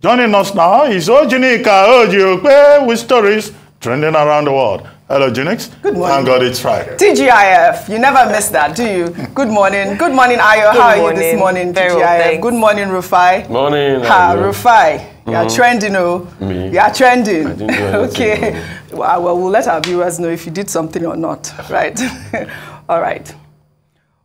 Joining us now is OjyOkpe with stories trending around the world. Hello, Junix. Good morning. Thank God it's Friday. TGIF. You never miss that, do you? Good morning. Good morning, Ayo. How are you this morning, TGIF? Good morning, Rufai. Morning. Rufai. You are trending, oh. Me? You are trending. I didn't do anything, Okay. Well, we'll let our viewers know if you did something or not, right? All right.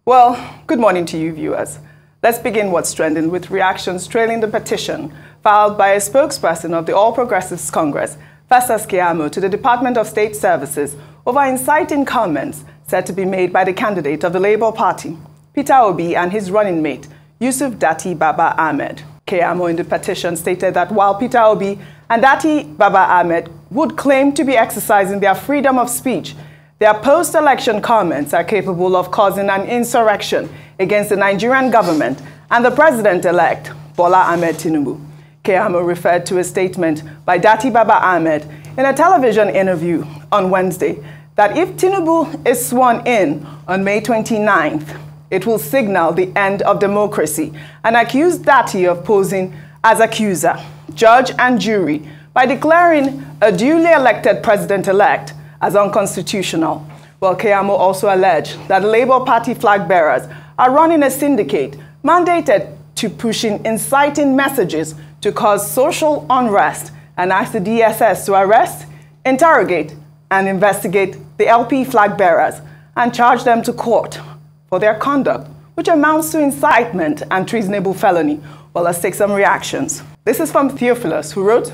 Well, good morning to you, viewers. Let's begin what's trending with reactions trailing the petition filed by a spokesperson of the All Progressives Congress, Festus Keyamo, to the Department of State Services over inciting comments said to be made by the candidate of the Labour Party, Peter Obi, and his running mate, Yusuf Datti Baba-Ahmed. Keyamo in the petition stated that while Peter Obi and Datti Baba-Ahmed would claim to be exercising their freedom of speech, their post-election comments are capable of causing an insurrection against the Nigerian government and the president-elect, Bola Ahmed Tinubu. Keyamo referred to a statement by Datti Baba-Ahmed in a television interview on Wednesday that if Tinubu is sworn in on May 29th, it will signal the end of democracy and accused Datti of posing as accuser, judge, and jury by declaring a duly elected president-elect as unconstitutional. Well, Keyamo also alleged that the Labour Party flag bearers are running a syndicate mandated to pushing inciting messages to cause social unrest and asked the DSS to arrest, interrogate, and investigate the LP flag bearers and charge them to court for their conduct, which amounts to incitement and treasonable felony. Well, let's take some reactions. This is from Theophilus, who wrote,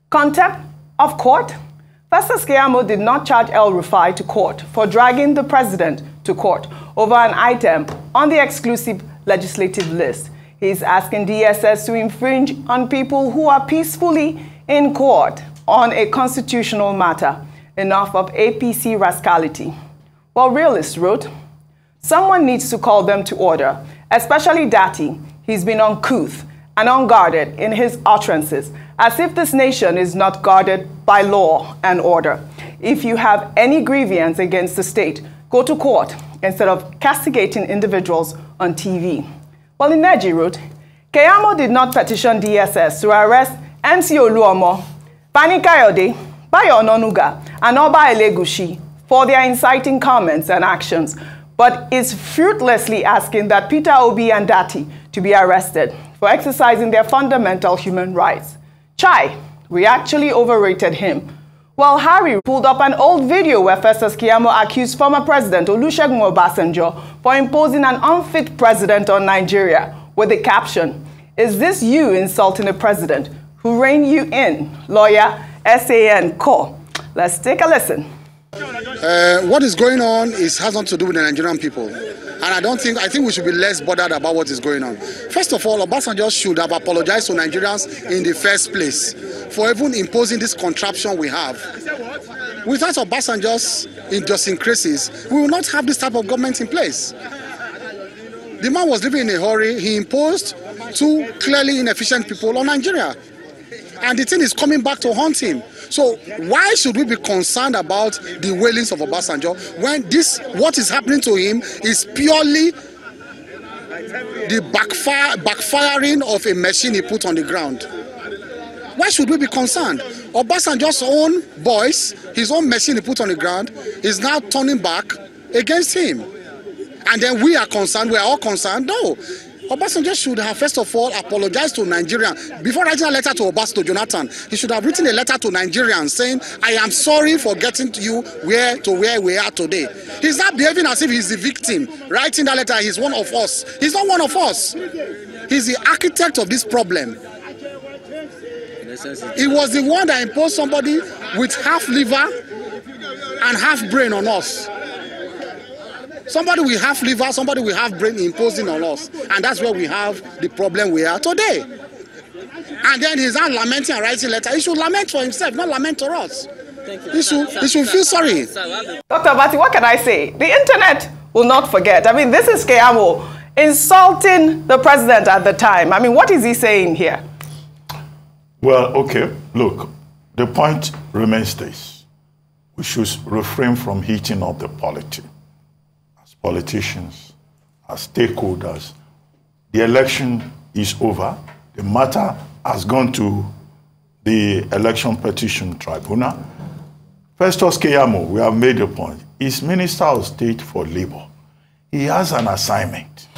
"Contempt of court? Festus Keyamo did not charge El-Rufai to court for dragging the president to court over an item on the exclusive legislative list. He is asking DSS to infringe on people who are peacefully in court on a constitutional matter. Enough of APC rascality." Well, Realist wrote, "Someone needs to call them to order, especially Datti. He's been uncouth and unguarded in his utterances, as if this nation is not guarded by law and order. If you have any grievance against the state, go to court instead of castigating individuals on TV." Well, Ineji wrote, "Keyamo did not petition DSS to arrest MC Oluomo, Fani Kayode, Bayo Ononuga, and Oba Elegushi for their inciting comments and actions, but is fruitlessly asking that Peter Obi and Datti to be arrested for exercising their fundamental human rights. Chai, we actually overrated him." Well, Harry pulled up an old video where Festus Keyamo accused former President Olusegun Obasanjo for imposing an unfit president on Nigeria with the caption, "Is this you insulting a president who reined you in, lawyer SAN Co." Let's take a listen. What is going on has nothing to do with the Nigerian people. And I think we should be less bothered about what is going on. First of all, Obasanjo should have apologized to Nigerians in the first place for even imposing this contraption we have. Without Obasanjo's idiosyncrasies, we will not have this type of government in place. The man was living in a hurry. He imposed two clearly inefficient people on Nigeria. And the thing is coming back to haunt him. So why should we be concerned about the wailings of Obasanjo when what is happening to him is purely the backfiring of a machine he put on the ground? Why should we be concerned? Obasanjo's own boys, his own machine he put on the ground, is now turning back against him. And then we are concerned, we are all concerned? No. Obasanjo should have, first of all, apologized to Nigerians. Before writing a letter to Jonathan, he should have written a letter to Nigerians saying, "I am sorry for getting to you where we are today." He's not behaving as if he's the victim. Writing that letter, he's one of us. He's not one of us. He's the architect of this problem. He was the one that imposed somebody with half liver and half brain on us. Somebody with half liver, somebody with half brain imposing on us. And that's where we have the problem we are today. And then he's not lamenting and writing letter. He should lament for himself, not lament for us. He should feel sorry. Dr. Bati, what can I say? The internet will not forget. I mean, this is Keyamo insulting the president at the time. I mean, what is he saying here? Well, okay, look, the point remains this. We should refrain from heating up the polity. As politicians, as stakeholders, the election is over. The matter has gone to the election petition tribunal. Festus Keyamo, we have made a point, is Minister of State for Labour. He has an assignment.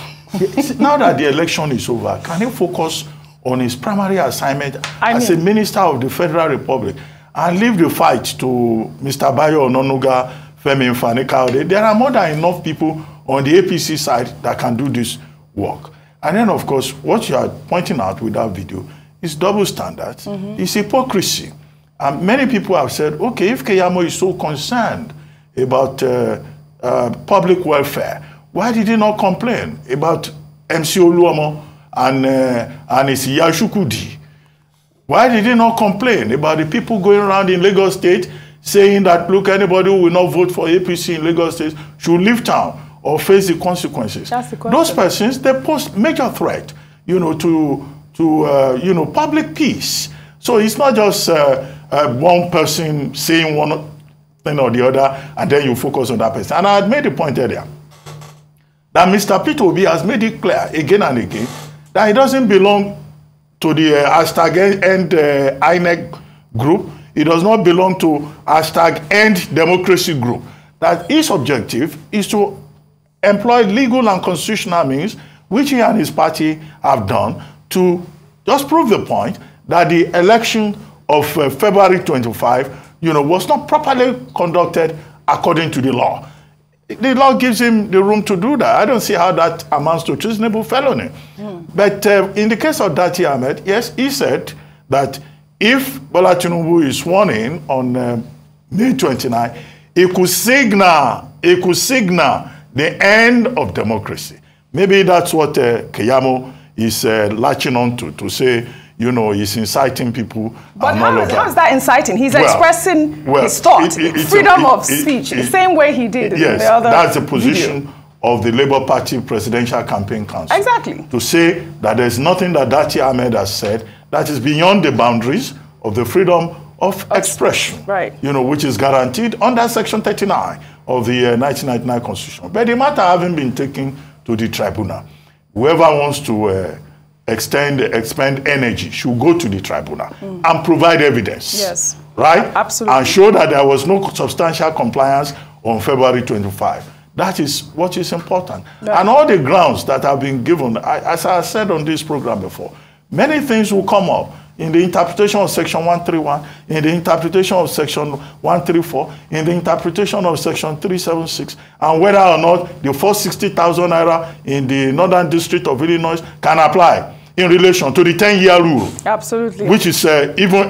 Now that the election is over, can he focus on his primary assignment as a Minister of the Federal Republic and leave the fight to Mr. Bayo Ononuga, Femi Mfaneka? There are more than enough people on the APC side that can do this work. And then, of course, what you are pointing out with that video is double standards, it's hypocrisy. And many people have said, okay, if Keyamo is so concerned about public welfare, why did he not complain about MC Oluomo and his Yashukudi? Why did he not complain about the people going around in Lagos State saying that, look, anybody who will not vote for APC in Lagos State should leave town or face the consequences? That's the question. Those persons, they pose major threat, to public peace. So it's not just one person saying one thing or the other, and then you focus on that person. And I had made a point earlier that Mr. Peter Obi has made it clear again and again that he doesn't belong to the #end INEC group. He does not belong to #end democracy group. That his objective is to employ legal and constitutional means, which he and his party have done, to just prove the point that the election of February 25, was not properly conducted according to the law. The law gives him the room to do that. I don't see how that amounts to treasonable felony. But in the case of Datti Ahmed, yes, he said that if Bola Tinubu is sworn in on May 29, it could signal the end of democracy. Maybe that's what Keyamo is latching on to say, he's inciting people. But how is that inciting? He's expressing his thought, freedom of speech, the same way he did in the other that's the position of the Labour Party Presidential Campaign Council. Exactly. To say that there's nothing that Datti Ahmed has said that is beyond the boundaries of the freedom of expression, right? Which is guaranteed under Section 39 of the 1999 Constitution. But the matter having been taken to the tribunal, whoever wants to expend energy should go to the tribunal and provide evidence. Yes. Right? Absolutely. And show that there was no substantial compliance on February 25. That is what is important. Right. And all the grounds that have been given, as I said on this program before, many things will come up in the interpretation of Section 131, in the interpretation of Section 134, in the interpretation of Section 376, and whether or not the 460,000 naira in the Northern District of Illinois can apply in relation to the 10-year rule. Absolutely. Which is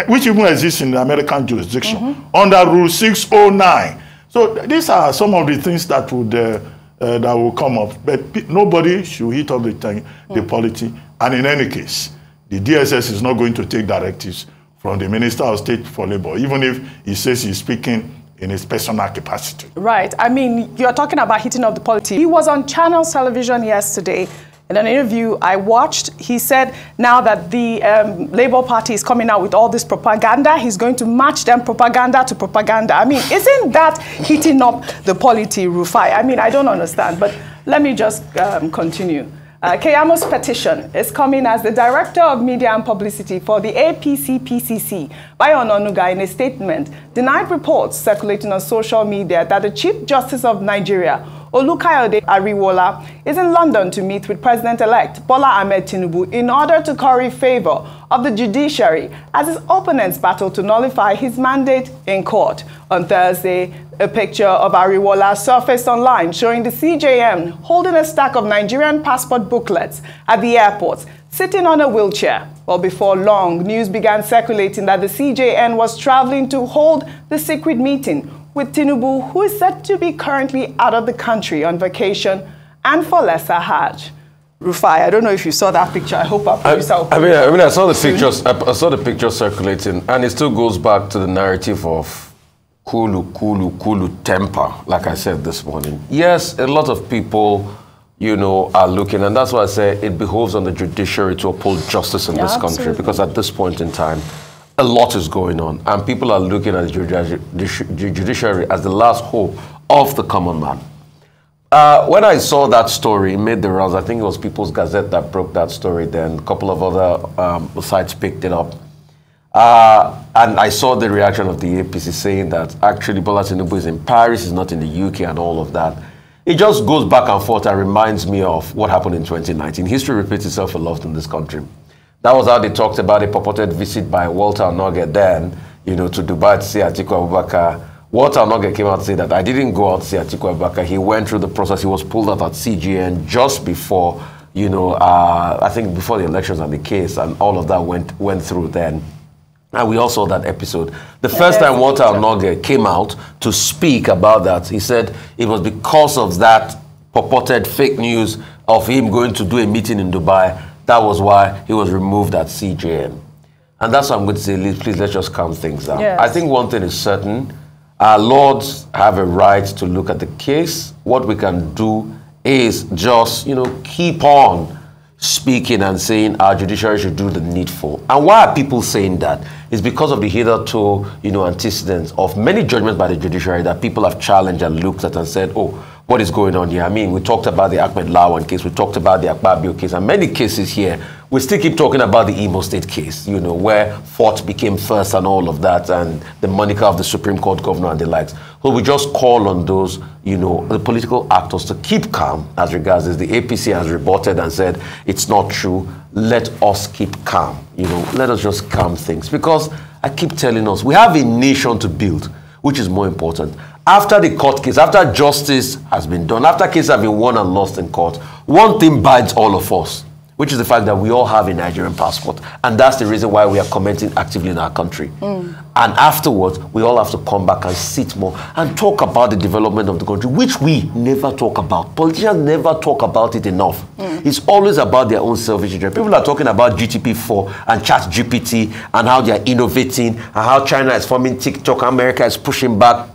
which even exists in the American jurisdiction under Rule 609. So these are some of the things that would that will come up. But nobody should hit up the polity. And in any case, the DSS is not going to take directives from the Minister of State for Labour, even if he says he's speaking in his personal capacity. Right. I mean, you're talking about hitting up the polity. He was on Channels Television yesterday. In an interview I watched, he said now that the Labour Party is coming out with all this propaganda, he's going to match them propaganda to propaganda. I mean, isn't that hitting up the polity, Rufai? I mean, I don't understand, but let me just continue. Keyamo's petition is coming as the Director of Media and Publicity for the APC-PCC, Bayo Ononuga, in a statement, denied reports circulating on social media that the Chief Justice of Nigeria, Olukayode Ariwoola, is in London to meet with President-elect Bola Ahmed Tinubu in order to curry favor of the judiciary as his opponents battle to nullify his mandate in court. On Thursday, a picture of Ariwoola surfaced online showing the CJN holding a stack of Nigerian passport booklets at the airport, sitting on a wheelchair. Well, before long, news began circulating that the CJN was traveling to hold the secret meeting with Tinubu, who is said to be currently out of the country on vacation and for lesser Hajj. Rufai, I don't know if you saw that picture. I hope I saw. I saw the pictures. I saw the picture circulating, and it still goes back to the narrative of Kulu temper. Like I said this morning, yes, a lot of people, are looking, and that's why I say it behoves on the judiciary to uphold justice in this country, because at this point in time, a lot is going on, and people are looking at the judiciary as the last hope of the common man. When I saw that story, it made the rounds. I think it was People's Gazette that broke that story. Then a couple of other sites picked it up. And I saw the reaction of the APC saying that actually Bola Tinubu is in Paris, he's not in the UK and all of that. It just goes back and forth and reminds me of what happened in 2019. History repeats itself a lot in this country. That was how they talked about a purported visit by Walter Onoge then, you know, to Dubai to see Atiku Abubakar. Walter Onoge came out to say that I didn't go out to see Atiku Abubakar. He went through the process. He was pulled out at CJN just before, you know, I think before the elections and the case, and all of that went through then. And we all saw that episode. The first time Walter Onoge came out to speak about that, he said it was because of that purported fake news of him going to do a meeting in Dubai. That was why he was removed at CJN. And that's what I'm going to say. Please, let's just calm things down. Yes. I think one thing is certain. Our lords have a right to look at the case. What we can do is just, you know, keep on speaking and saying our judiciary should do the needful. And why are people saying that? It's because of the hitherto, you know, antecedents of many judgments by the judiciary that people have challenged and looked at and said, oh, what is going on here? I mean, we talked about the Ahmed Lawan case, we talked about the Akpabio case, and many cases here. We still keep talking about the Imo State case, you know, where Fort became first and all of that, and the moniker of the Supreme Court governor and the likes. So we just call on those, you know, the political actors to keep calm as regards this. The APC has reported and said it's not true. Let us keep calm, you know, let us just calm things. Because I keep telling us, we have a nation to build, which is more important. After the court case, after justice has been done, after cases have been won and lost in court, one thing bites all of us, which is the fact that we all have a Nigerian passport. And that's the reason why we are commenting actively in our country. And afterwards, we all have to come back and sit more and talk about the development of the country, which we never talk about. Politicians never talk about it enough. It's always about their own selfish interest. People are talking about GTP4 and ChatGPT and how they are innovating and how China is forming TikTok, America is pushing back.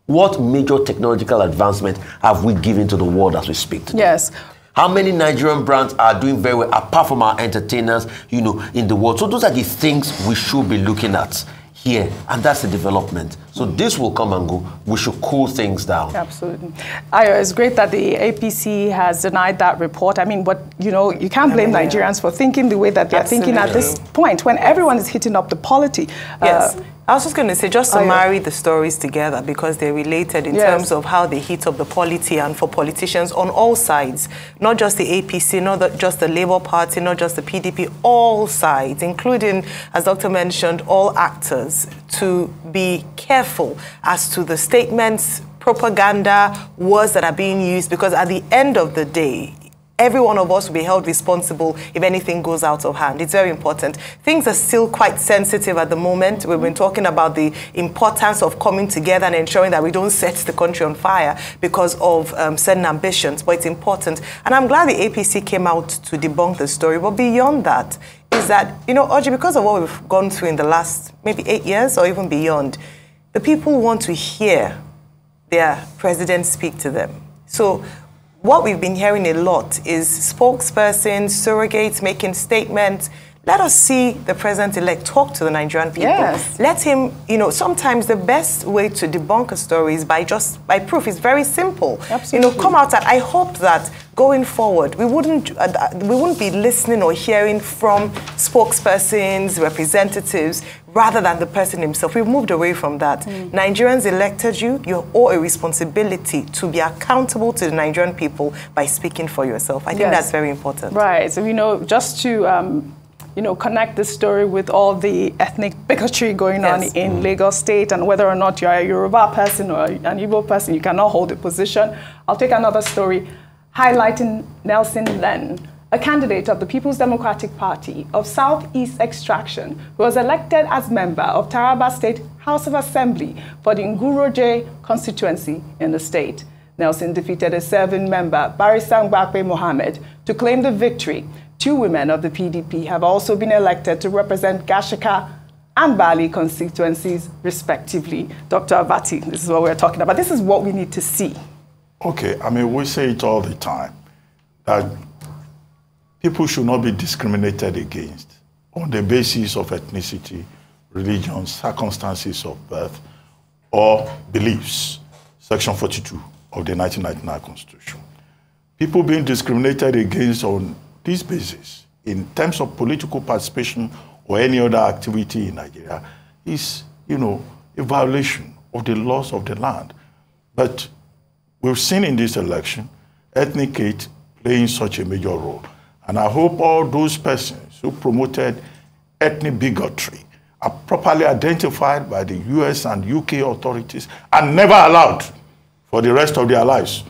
What major technological advancement have we given to the world as we speak today? Yes. How many Nigerian brands are doing very well, apart from our entertainers, you know, in the world? So those are the things we should be looking at here, and that's the development. So this will come and go. We should cool things down. Absolutely. It's great that the APC has denied that report. I mean, but, you know, you can't blame Nigerians for thinking the way that they're thinking at this point, when everyone is hitting up the polity. Yes. I was just going to say, just to marry the stories together, because they're related in terms of how they hit up the polity, and for politicians on all sides, not just the APC, not just the Labour Party, not just the PDP, all sides, including, as Doctor mentioned, all actors, to be careful as to the statements, propaganda, words that are being used, because at the end of the day, every one of us will be held responsible if anything goes out of hand. It's very important. Things are still quite sensitive at the moment. We've been talking about the importance of coming together and ensuring that we don't set the country on fire because of certain ambitions, but it's important. And I'm glad the APC came out to debunk the story. But beyond that, is that, you know, Oji, because of what we've gone through in the last maybe 8 years or even beyond, the people want to hear their president speak to them. So what we've been hearing a lot is spokespersons, surrogates making statements. Let us see the president-elect talk to the Nigerian people. Yes. Let him, you know, sometimes the best way to debunk a story is by proof. It's very simple. Absolutely. You know, come out and I hope that going forward, we wouldn't be listening or hearing from spokespersons, representatives, rather than the person himself. We've moved away from that. Nigerians elected you. You owe a responsibility to be accountable to the Nigerian people by speaking for yourself. I think that's very important. Right. So, you know, just to, you know, connect this story with all the ethnic bigotry going on in Lagos State, and whether or not you're a Yoruba person or an Igbo person, you cannot hold a position. I'll take another story highlighting Nelson Len, a candidate of the People's Democratic Party of Southeast extraction, who was elected as member of Taraba State House of Assembly for the Nguroje constituency in the state. Nelson defeated a serving member, Barrister Yusuf Mohammed, to claim the victory. 2 women of the PDP have also been elected to represent Gashaka and Bali constituencies, respectively. Dr. Avati, this is what we're talking about. This is what we need to see. Okay, I mean, we say it all the time, that people should not be discriminated against on the basis of ethnicity, religion, circumstances of birth, or beliefs. Section 42 of the 1999 Constitution. People being discriminated against on this basis in terms of political participation or any other activity in Nigeria is, a violation of the laws of the land. But we've seen in this election ethnic hate playing such a major role. And I hope all those persons who promoted ethnic bigotry are properly identified by the US and UK authorities and never allowed for the rest of their lives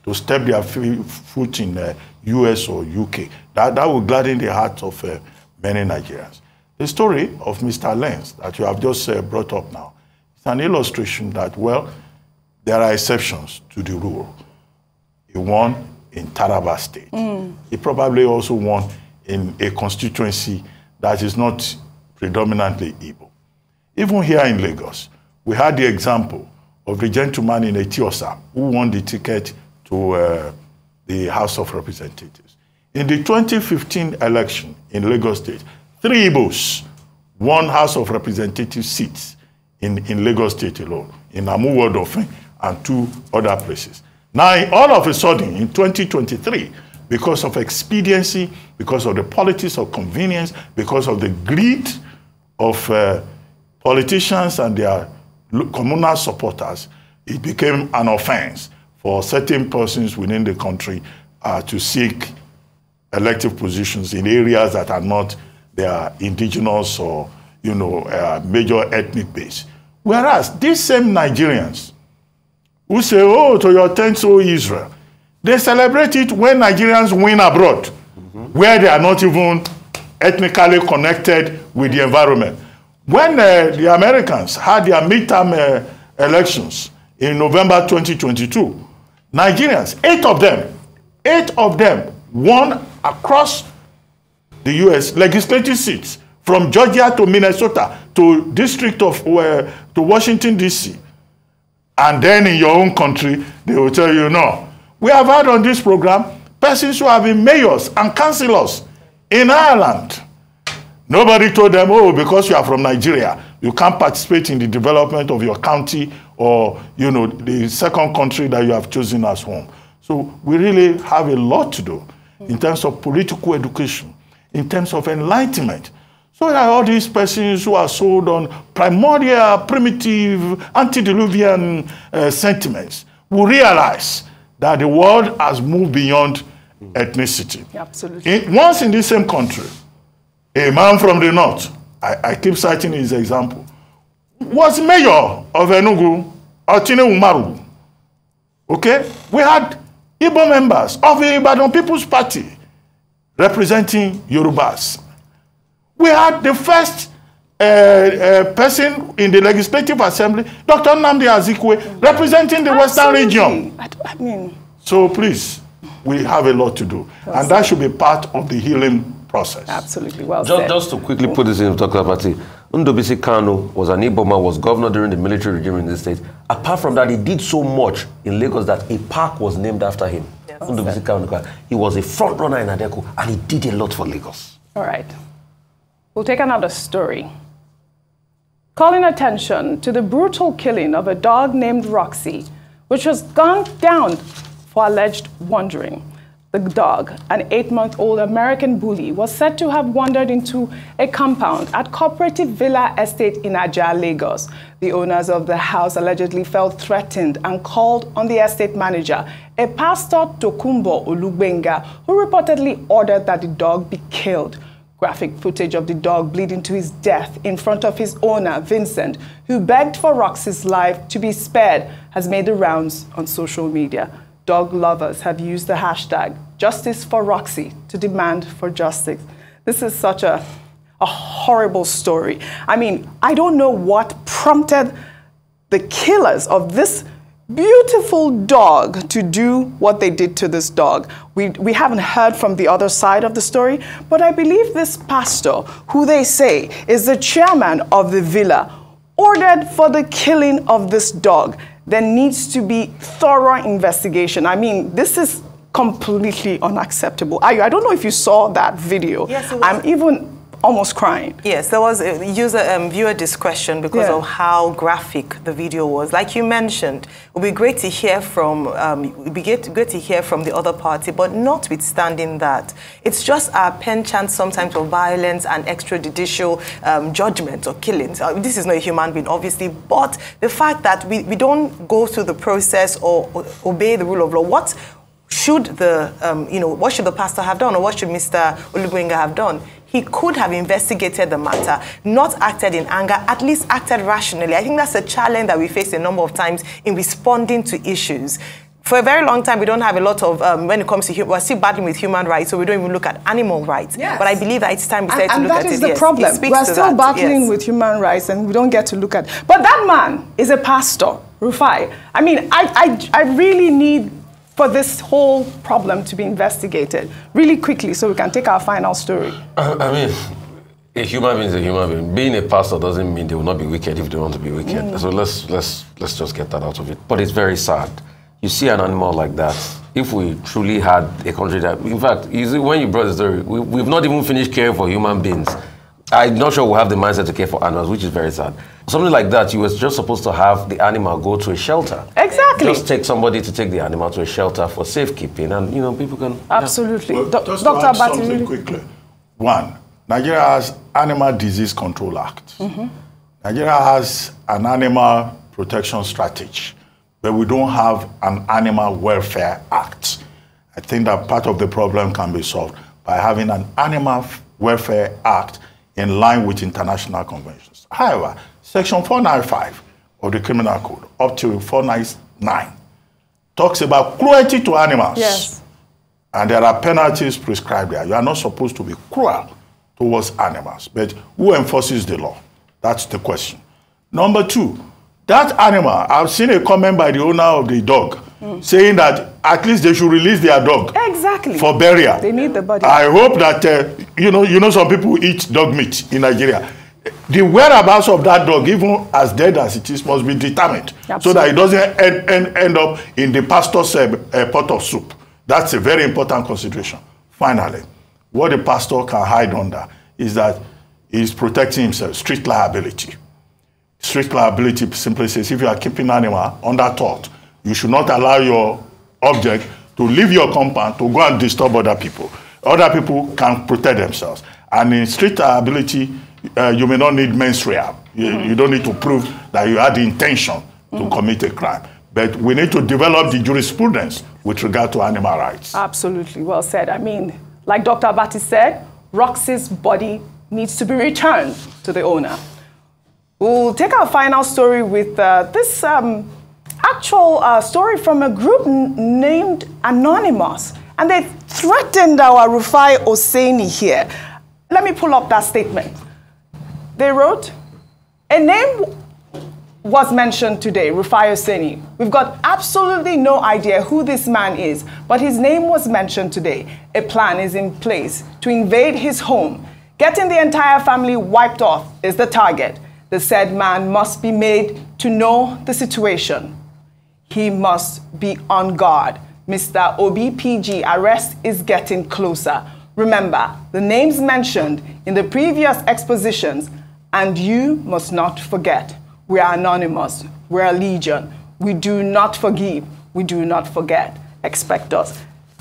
to step their foot in the US or UK. That will gladden the hearts of many Nigerians. The story of Mr. Lenz that you have just brought up now is an illustration that, well, there are exceptions to the rule. He won in Taraba State. He probably also won in a constituency that is not predominantly Igbo. Even here in Lagos, we had the example of the gentleman in Etiosa who won the ticket to the House of Representatives. In the 2015 election in Lagos State, 3 Igbos won House of Representative seats in Lagos State alone, in Amuwo-Odofin and 2 other places. Now, all of a sudden, in 2023, because of expediency, because of the politics of convenience, because of the greed of politicians and their communal supporters, it became an offense for certain persons within the country to seek elective positions in areas that are not their indigenous or, major ethnic base. Whereas these same Nigerians who say, oh, to your tents, O Israel, they celebrate it when Nigerians win abroad, where they are not even ethnically connected with the environment. When the Americans had their midterm elections in November 2022, Nigerians, 8 of them won across the U.S. legislative seats, from Georgia to Minnesota to District of to Washington, D.C. And then in your own country, they will tell you, no. We have had on this program persons who have been mayors and councillors in Ireland. Nobody told them, oh, because you are from Nigeria, you can't participate in the development of your county or, the second country that you have chosen as home. So we really have a lot to do in terms of political education, in terms of enlightenment. So that all these persons who are sold on primordial, primitive, antediluvian sentiments will realize that the world has moved beyond ethnicity. Absolutely. Once in the same country, a man from the north, I keep citing his example, was mayor of Enugu, Otine Umaru. Okay? We had Igbo members of the Ibadan People's Party representing Yorubas. We had the first person in the Legislative Assembly, Dr. Nnamdi Azikiwe, representing the Western region. I mean... So please, we have a lot to do. And that should be part of the healing process. Absolutely. Well said. Just to quickly put this in Dr. Party, Ndobisi Kanu was an Igbo man, was governor during the military regime in this state. Apart from that, he did so much in Lagos that a park was named after him. Yes. Ndobisi Kanu. He was a front runner in Adeko, and he did a lot for Lagos. All right. We'll take another story. Calling attention to the brutal killing of a dog named Roxy, which was gunned down for alleged wandering. The dog, an 8-month-old American bully, was said to have wandered into a compound at Cooperative Villa Estate in Ajah, Lagos. The owners of the house allegedly felt threatened and called on the estate manager, a Pastor Tokumbo Olugbenga, who reportedly ordered that the dog be killed. Graphic footage of the dog bleeding to his death in front of his owner, Vincent, who begged for Roxy's life to be spared, has made the rounds on social media. Dog lovers have used the hashtag Justice for Roxy to demand for justice. This is such a horrible story. I mean, I don't know what prompted the killers of this beautiful dog to do what they did to this dog. We haven't heard from the other side of the story, but I believe this pastor, who they say is the chairman of the villa, ordered for the killing of this dog. There needs to be thorough investigation. I mean, this is completely unacceptable. I don't know if you saw that video. Yes, it was. I'm even almost crying. Yes, there was a viewer discretion because of how graphic the video was. Like you mentioned, it would be great to hear from the other party, but notwithstanding that, it's just our penchant sometimes for violence and extrajudicial judgment or killings. This is not a human being, obviously, but the fact that we don't go through the process or obey the rule of law. What should the what should the pastor have done, or what should Mr. Olubuenga have done? He could have investigated the matter, not acted in anger, at least acted rationally. I think that's a challenge that we face a number of times in responding to issues. For a very long time, we don't have a lot of, when it comes to, we're still battling with human rights, so we don't even look at animal rights. Yes. But I believe that it's time we start to look at it. And that is the problem. We're still battling with human rights and we don't get to look at it. But that man is a pastor, Rufai. I mean, I really need for this whole problem to be investigated really quickly so we can take our final story. I mean, a human being is a human being. Being a pastor doesn't mean they will not be wicked if they want to be wicked. So let's just get that out of it. But it's very sad. You see an animal like that. If we truly had a country that, in fact, you see, when you brought the story, we've not even finished caring for human beings. I'm not sure we'll have the mindset to care for animals, which is very sad. Something like that, you were just supposed to have the animal go to a shelter. Exactly. Just take somebody to take the animal to a shelter for safekeeping, and people can. Absolutely. Well, just to add something quickly. One, Nigeria has Animal Disease Control Act. Nigeria has an animal protection strategy, but we don't have an Animal Welfare Act. I think that part of the problem can be solved by having an Animal Welfare Act in line with international conventions. However, Section 495 of the Criminal Code, up to 499, talks about cruelty to animals. Yes. And there are penalties prescribed there. You are not supposed to be cruel towards animals. But who enforces the law? That's the question. Number two, that animal, I've seen a comment by the owner of the dog saying that at least they should release their dog. Exactly. For burial. They need the body. I hope that, you know some people eat dog meat in Nigeria. The whereabouts of that dog, even as dead as it is, must be determined. Absolutely. So that it doesn't end up in the pastor's pot of soup. That's a very important consideration. Finally, what the pastor can hide under is that he's protecting himself, street liability. Street liability simply says if you are keeping an animal under tort, you should not allow your object to leave your compound to go and disturb other people. Other people can protect themselves. And in street liability, you may not need mens rea. You don't need to prove that you had the intention to commit a crime. But we need to develop the jurisprudence with regard to animal rights. Absolutely, well said. I mean, like Dr. Abati said, Roxy's body needs to be returned to the owner. We'll take our final story with this actual story from a group named Anonymous. And they threatened our Rufai Oseni here. Let me pull up that statement. They wrote, a name was mentioned today, Rufai Oseni. We've got absolutely no idea who this man is, but his name was mentioned today. A plan is in place to invade his home. Getting the entire family wiped off is the target. The said man must be made to know the situation. He must be on guard. Mr. Obi PG, arrest is getting closer. Remember, the names mentioned in the previous expositions, and you must not forget. We are anonymous. We are legion. We do not forgive. We do not forget. Expect us.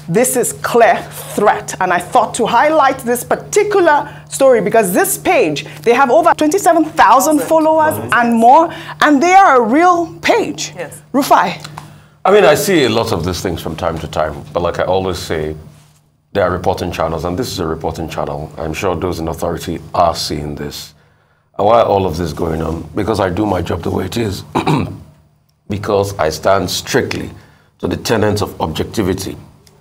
This is clear threat, and I thought to highlight this particular story because this page, they have over 27,000 followers and more, and they are a real page. Yes. Rufai. I mean, I see a lot of these things from time to time, but like I always say, there are reporting channels, and this is a reporting channel. I'm sure those in authority are seeing this. And why all of this going on? Because I do my job the way it is. Because I stand strictly to the tenets of objectivity.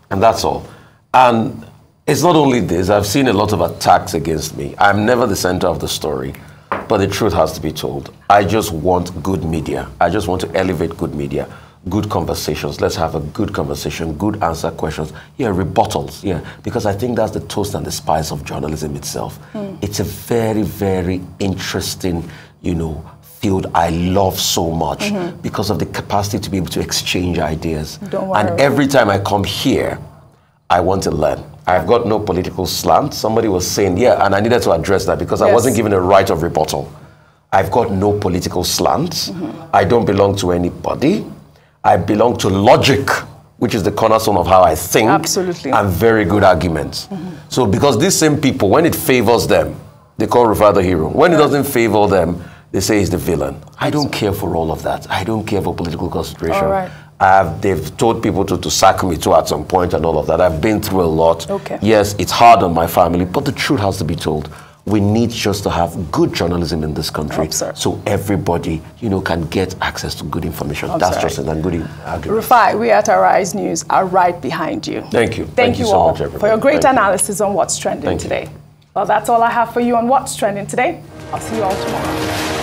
And that's all. And it's not only this. I've seen a lot of attacks against me. I'm never the center of the story, but the truth has to be told. I just want good media. I just want to elevate good media, good conversations. Let's have a good conversation, good answer questions. Yeah, rebuttals. Yeah, because I think that's the toast and the spice of journalism itself. It's a very, very interesting, field I love so much because of the capacity to be able to exchange ideas. Don't worry. And every time I come here, I want to learn. I've got no political slant. Somebody was saying, yeah, and I needed to address that because I wasn't given a right of rebuttal. I've got no political slant. I don't belong to anybody. I belong to logic, which is the cornerstone of how I think. Absolutely. And very good arguments. So because these same people, when it favors them, they call Rufai the hero. When it doesn't favor them, they say he's the villain. I don't care for all of that. I don't care for political consideration. All right. They've told people to sack me too at some point and all of that. I've been through a lot. Okay. Yes, it's hard on my family, but the truth has to be told. We need just to have good journalism in this country so everybody, can get access to good information. That's just it, and good argument. Rufai, we at Arise News are right behind you. Thank you. Thank you so all much, everybody. for your great analysis on what's trending Thank today. you. Well, that's all I have for you on what's trending today. I'll see you all tomorrow.